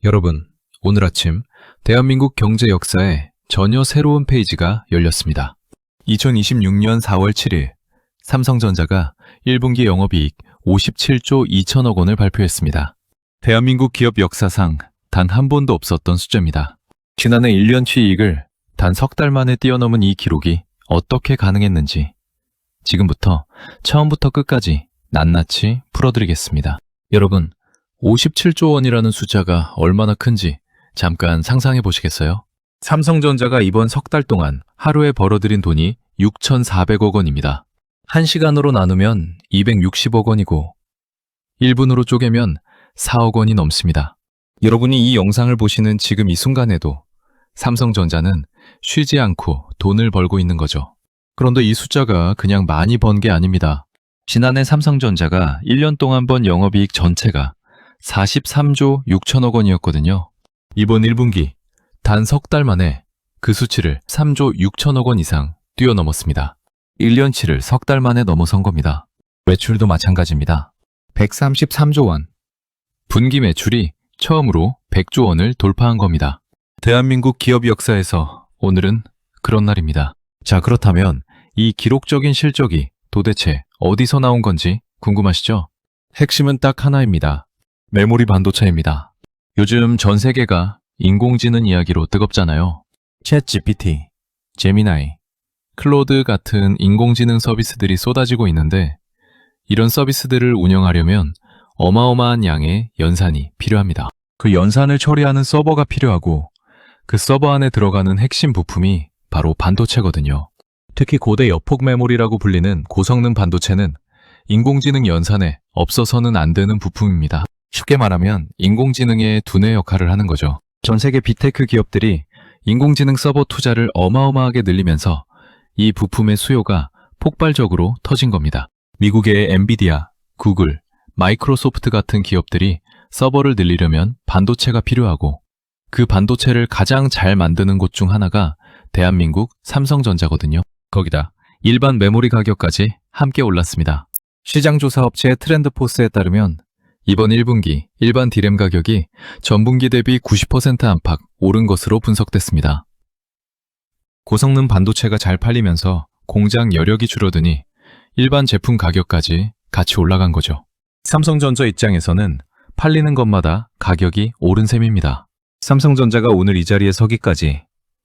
여러분, 오늘 아침 대한민국 경제 역사에 전혀 새로운 페이지가 열렸습니다. 2026년 4월 7일 삼성전자가 1분기 영업이익 57조 2천억 원을 발표했습니다. 대한민국 기업 역사상 단 한 번도 없었던 숫자입니다. 지난해 1년치 이익을 단 석 달 만에 뛰어넘은 이 기록이 어떻게 가능했는지 지금부터 처음부터 끝까지 낱낱이 풀어드리겠습니다. 여러분, 57조 원이라는 숫자가 얼마나 큰지 잠깐 상상해 보시겠어요? 삼성전자가 이번 석 달 동안 하루에 벌어들인 돈이 6,400억 원입니다. 1시간으로 나누면 260억 원이고 1분으로 쪼개면 4억 원이 넘습니다. 여러분이 이 영상을 보시는 지금 이 순간에도 삼성전자는 쉬지 않고 돈을 벌고 있는 거죠. 그런데 이 숫자가 그냥 많이 번 게 아닙니다. 지난해 삼성전자가 1년 동안 번 영업이익 전체가 43조 6천억 원이었거든요. 이번 1분기 단 석 달 만에 그 수치를 3조 6천억 원 이상 뛰어넘었습니다. 1년치를 석 달 만에 넘어선 겁니다. 매출도 마찬가지입니다. 133조 원. 분기 매출이 처음으로 100조 원을 돌파한 겁니다. 대한민국 기업 역사에서 오늘은 그런 날입니다. 자, 그렇다면 이 기록적인 실적이 도대체 어디서 나온 건지 궁금하시죠? 핵심은 딱 하나입니다. 메모리 반도체입니다. 요즘 전 세계가 인공지능 이야기로 뜨겁잖아요. 챗GPT, 제미나이, 클로드 같은 인공지능 서비스들이 쏟아지고 있는데 이런 서비스들을 운영하려면 어마어마한 양의 연산이 필요합니다. 그 연산을 처리하는 서버가 필요하고 그 서버 안에 들어가는 핵심 부품이 바로 반도체거든요. 특히 고대 여폭 메모리라고 불리는 고성능 반도체는 인공지능 연산에 없어서는 안 되는 부품입니다. 쉽게 말하면 인공지능의 두뇌 역할을 하는 거죠. 전 세계 빅테크 기업들이 인공지능 서버 투자를 어마어마하게 늘리면서 이 부품의 수요가 폭발적으로 터진 겁니다. 미국의 엔비디아, 구글, 마이크로소프트 같은 기업들이 서버를 늘리려면 반도체가 필요하고 그 반도체를 가장 잘 만드는 곳 중 하나가 대한민국 삼성전자거든요. 거기다 일반 메모리 가격까지 함께 올랐습니다. 시장조사 업체 트렌드포스에 따르면 이번 1분기 일반 D램 가격이 전분기 대비 90% 안팎 오른 것으로 분석됐습니다. 고성능 반도체가 잘 팔리면서 공장 여력이 줄어드니 일반 제품 가격까지 같이 올라간 거죠. 삼성전자 입장에서는 팔리는 것마다 가격이 오른 셈입니다. 삼성전자가 오늘 이 자리에 서기까지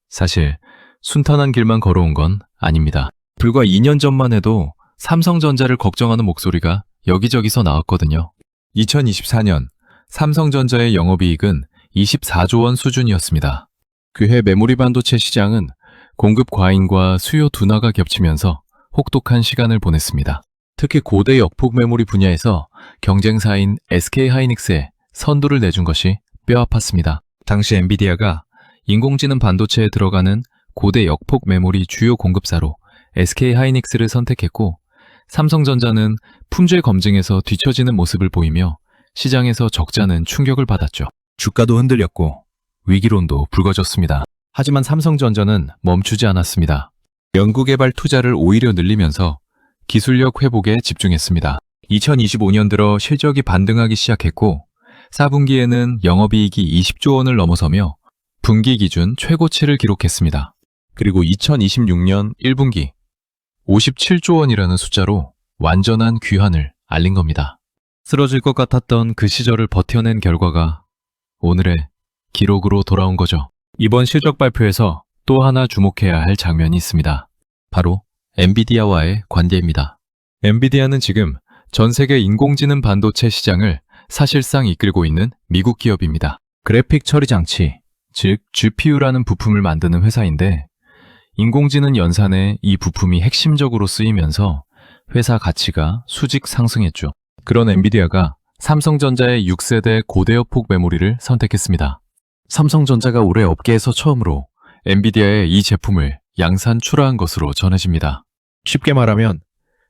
사실 순탄한 길만 걸어온 건 아닙니다. 불과 2년 전만 해도 삼성전자를 걱정하는 목소리가 여기저기서 나왔거든요. 2024년 삼성전자의 영업이익은 24조 원 수준이었습니다. 그해 메모리 반도체 시장은 공급 과잉과 수요 둔화가 겹치면서 혹독한 시간을 보냈습니다. 특히 고대 역폭 메모리 분야에서 경쟁사인 SK하이닉스에 선두를 내준 것이 뼈아팠습니다. 당시 엔비디아가 인공지능 반도체에 들어가는 고대 역폭 메모리 주요 공급사로 SK하이닉스를 선택했고 삼성전자는 품질 검증에서 뒤처지는 모습을 보이며 시장에서 적잖은 충격을 받았죠. 주가도 흔들렸고 위기론도 불거졌습니다. 하지만 삼성전자는 멈추지 않았습니다. 연구개발 투자를 오히려 늘리면서 기술력 회복에 집중했습니다. 2025년 들어 실적이 반등하기 시작했고 4분기에는 영업이익이 20조 원을 넘어서며 분기 기준 최고치를 기록했습니다. 그리고 2026년 1분기 57조 원이라는 숫자로 완전한 귀환을 알린 겁니다. 쓰러질 것 같았던 그 시절을 버텨낸 결과가 오늘의 기록으로 돌아온 거죠. 이번 실적 발표에서 또 하나 주목해야 할 장면이 있습니다. 바로 엔비디아와의 관계입니다. 엔비디아는 지금 전 세계 인공지능 반도체 시장을 사실상 이끌고 있는 미국 기업입니다. 그래픽 처리 장치, 즉 GPU라는 부품을 만드는 회사인데 인공지능 연산에 이 부품이 핵심적으로 쓰이면서 회사 가치가 수직 상승했죠. 그런 엔비디아가 삼성전자의 6세대 고대역폭 메모리를 선택했습니다. 삼성전자가 올해 업계에서 처음으로 엔비디아의 이 제품을 양산 출하한 것으로 전해집니다. 쉽게 말하면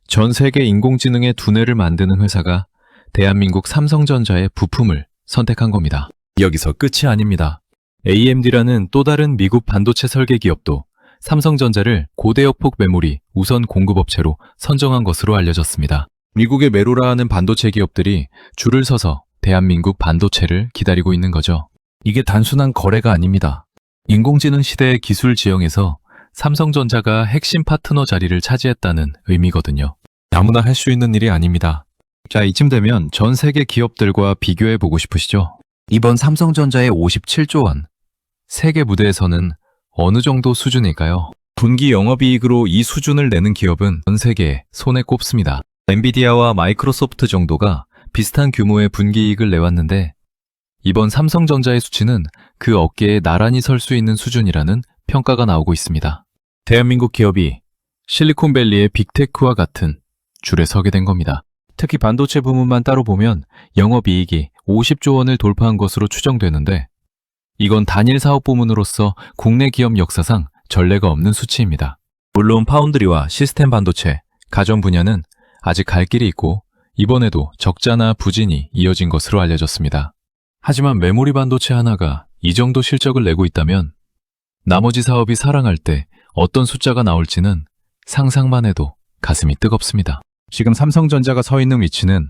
전 세계 인공지능의 두뇌를 만드는 회사가 대한민국 삼성전자의 부품을 선택한 겁니다. 여기서 끝이 아닙니다. AMD라는 또 다른 미국 반도체 설계 기업도 삼성전자를 고대역폭 메모리 우선 공급업체로 선정한 것으로 알려졌습니다. 미국의 메로라 하는 반도체 기업들이 줄을 서서 대한민국 반도체를 기다리고 있는 거죠. 이게 단순한 거래가 아닙니다. 인공지능 시대의 기술 지형에서 삼성전자가 핵심 파트너 자리를 차지했다는 의미거든요. 아무나 할 수 있는 일이 아닙니다. 자, 이쯤 되면 전 세계 기업들과 비교해 보고 싶으시죠? 이번 삼성전자의 57조 원. 세계 무대에서는 어느 정도 수준일까요? 분기 영업이익으로 이 수준을 내는 기업은 전 세계에 손에 꼽습니다. 엔비디아와 마이크로소프트 정도가 비슷한 규모의 분기이익을 내왔는데 이번 삼성전자의 수치는 그 어깨에 나란히 설 수 있는 수준이라는 평가가 나오고 있습니다. 대한민국 기업이 실리콘밸리의 빅테크와 같은 줄에 서게 된 겁니다. 특히 반도체 부문만 따로 보면 영업이익이 50조 원을 돌파한 것으로 추정되는데 이건 단일 사업 부문으로서 국내 기업 역사상 전례가 없는 수치입니다. 물론 파운드리와 시스템 반도체, 가전 분야는 아직 갈 길이 있고 이번에도 적자나 부진이 이어진 것으로 알려졌습니다. 하지만 메모리 반도체 하나가 이 정도 실적을 내고 있다면 나머지 사업이 살아날 때 어떤 숫자가 나올지는 상상만 해도 가슴이 뜨겁습니다. 지금 삼성전자가 서 있는 위치는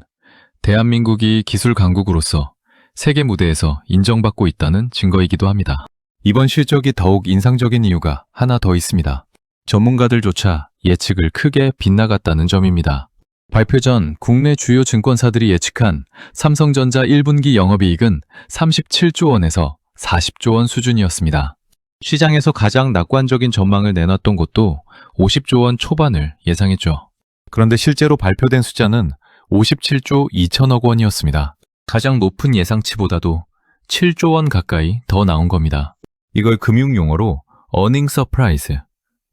대한민국이 기술 강국으로서 세계 무대에서 인정받고 있다는 증거이기도 합니다. 이번 실적이 더욱 인상적인 이유가 하나 더 있습니다. 전문가들조차 예측을 크게 빗나갔다는 점입니다. 발표 전 국내 주요 증권사들이 예측한 삼성전자 1분기 영업이익은 37조 원에서 40조 원 수준이었습니다. 시장에서 가장 낙관적인 전망을 내놨던 곳도 50조 원 초반을 예상했죠. 그런데 실제로 발표된 숫자는 57조 2천억 원이었습니다. 가장 높은 예상치보다도 7조 원 가까이 더 나온 겁니다. 이걸 금융용어로 earning surprise,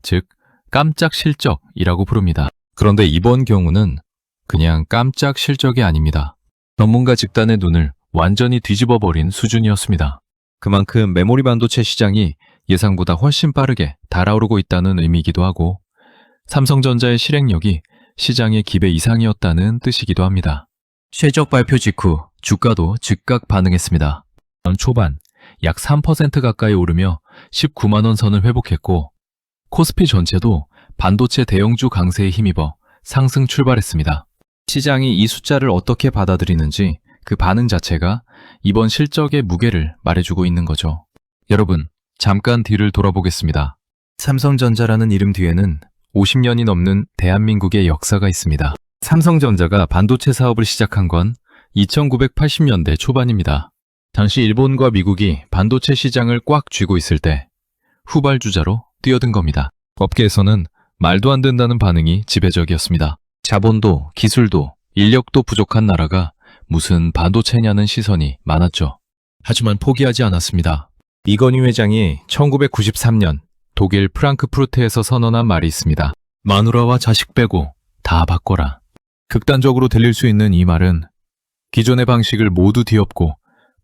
즉 깜짝 실적이라고 부릅니다. 그런데 이번 경우는 그냥 깜짝 실적이 아닙니다. 전문가 집단의 눈을 완전히 뒤집어버린 수준이었습니다. 그만큼 메모리 반도체 시장이 예상보다 훨씬 빠르게 달아오르고 있다는 의미이기도 하고 삼성전자의 실행력이 시장의 기대 이상이었다는 뜻이기도 합니다. 실적 발표 직후 주가도 즉각 반응했습니다. 초반 약 3% 가까이 오르며 19만 원 선을 회복했고 코스피 전체도 반도체 대형주 강세에 힘입어 상승 출발했습니다. 시장이 이 숫자를 어떻게 받아들이는지 그 반응 자체가 이번 실적의 무게를 말해주고 있는 거죠. 여러분, 잠깐 뒤를 돌아보겠습니다. 삼성전자라는 이름 뒤에는 50년이 넘는 대한민국의 역사가 있습니다. 삼성전자가 반도체 사업을 시작한 건 1980년대 초반입니다. 당시 일본과 미국이 반도체 시장을 꽉 쥐고 있을 때 후발주자로 뛰어든 겁니다. 업계에서는 말도 안 된다는 반응이 지배적이었습니다. 자본도 기술도 인력도 부족한 나라가 무슨 반도체냐는 시선이 많았죠. 하지만 포기하지 않았습니다. 이건희 회장이 1993년 독일 프랑크푸르트에서 선언한 말이 있습니다. 마누라와 자식 빼고 다 바꿔라. 극단적으로 들릴 수 있는 이 말은 기존의 방식을 모두 뒤엎고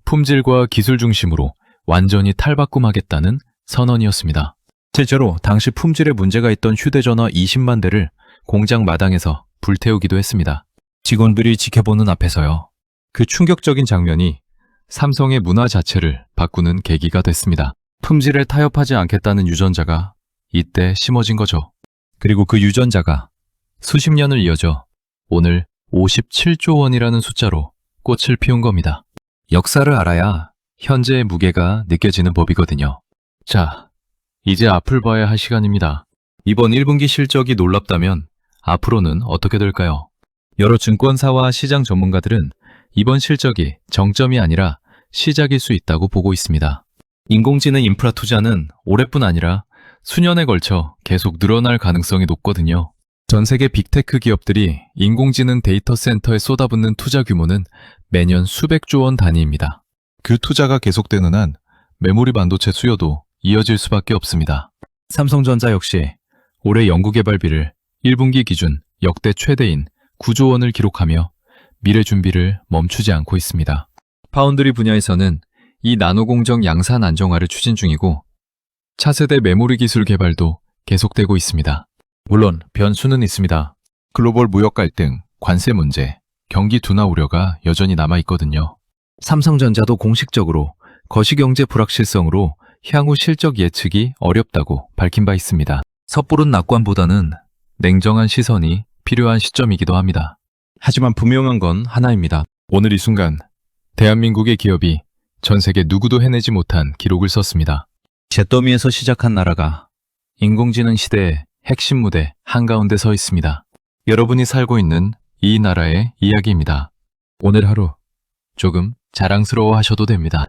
품질과 기술 중심으로 완전히 탈바꿈하겠다는 선언이었습니다. 실제로 당시 품질에 문제가 있던 휴대전화 20만 대를 공장 마당에서 불태우기도 했습니다. 직원들이 지켜보는 앞에서요. 그 충격적인 장면이 삼성의 문화 자체를 바꾸는 계기가 됐습니다. 품질에 타협하지 않겠다는 유전자가 이때 심어진 거죠. 그리고 그 유전자가 수십 년을 이어져 오늘 57조 원이라는 숫자로 꽃을 피운 겁니다. 역사를 알아야 현재의 무게가 느껴지는 법이거든요. 자, 이제 앞을 봐야 할 시간입니다. 이번 1분기 실적이 놀랍다면 앞으로는 어떻게 될까요? 여러 증권사와 시장 전문가들은 이번 실적이 정점이 아니라 시작일 수 있다고 보고 있습니다. 인공지능 인프라 투자는 올해뿐 아니라 수년에 걸쳐 계속 늘어날 가능성이 높거든요. 전 세계 빅테크 기업들이 인공지능 데이터 센터에 쏟아붓는 투자 규모는 매년 수백조 원 단위입니다. 그 투자가 계속되는 한 메모리 반도체 수요도 이어질 수밖에 없습니다. 삼성전자 역시 올해 연구개발비를 1분기 기준 역대 최대인 9조 원을 기록하며 미래 준비를 멈추지 않고 있습니다. 파운드리 분야에서는 이 나노공정 양산 안정화를 추진 중이고 차세대 메모리 기술 개발도 계속되고 있습니다. 물론 변수는 있습니다. 글로벌 무역 갈등, 관세 문제, 경기 둔화 우려가 여전히 남아있거든요. 삼성전자도 공식적으로 거시경제 불확실성으로 향후 실적 예측이 어렵다고 밝힌 바 있습니다. 섣부른 낙관보다는 냉정한 시선이 필요한 시점이기도 합니다. 하지만 분명한 건 하나입니다. 오늘 이 순간 대한민국의 기업이 전 세계 누구도 해내지 못한 기록을 썼습니다. 잿더미에서 시작한 나라가 인공지능 시대의 핵심 무대 한가운데 서 있습니다. 여러분이 살고 있는 이 나라의 이야기입니다. 오늘 하루 조금 자랑스러워 하셔도 됩니다.